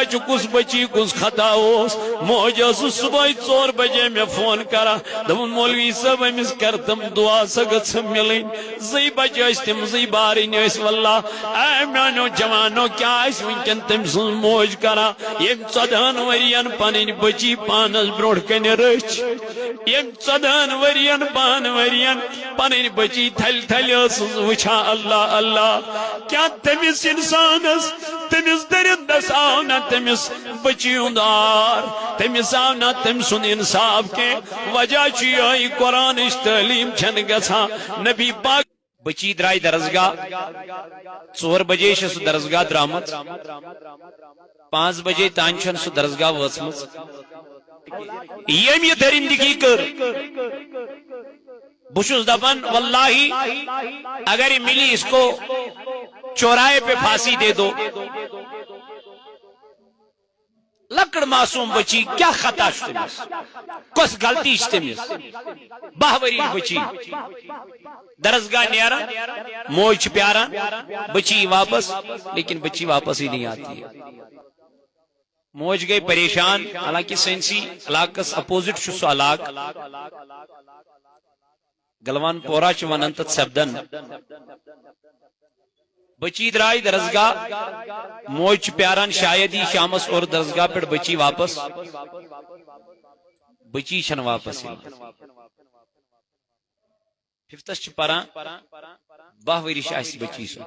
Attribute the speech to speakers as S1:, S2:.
S1: بچہ کس بچی کس خطا اس موج صبح 4 بجے میں فون کرا دون مولوی صاحب امس کر تم دعا سا گھ ملن زی بچہ تم زی بارن واللہ اے میانو جوانو کیا ونکن تم سن موج کرا یم 14 ورین پن بچی پانس بروٹ کن رچ یم 14 ورین پان ورین پن بچی تھل تھل وچھا اللہ اللہ کیا تمس انسانس تمس درندس آو نا تمس بچی دار تمس آو نا تم سن انصاف کے وجہ چی قرآن تعلیم چھن گھا نبی پاک بچی درائی درسگاہ 4 بجے سہ درسگاہ درامت 5 بجے تان چھن سہ درسگاہ وچمت یم یہ درندگی کر بشوز دپن واللہ اگر یہ ملی اس کو چوراہے پہ پھانسی دے دو لکڑ معصوم بچی کیا خطا تمس کس غلطی تمس 12 وری بچی درسگاہ نیرا موج پیارا بچی واپس لیکن بچی واپس ہی نہیں آتی ہے موج گئی پریشان حالانکہ سینسی علاقس اپوزٹ سہ علاق گلوان پورا ونان تت سبدن بچی درائی درسگاہ موج پیاران شاید ہی شامس اور درسگاہ پہ بچی واپس بچی چھن واپس ففتس پران 12 ورش بچی سو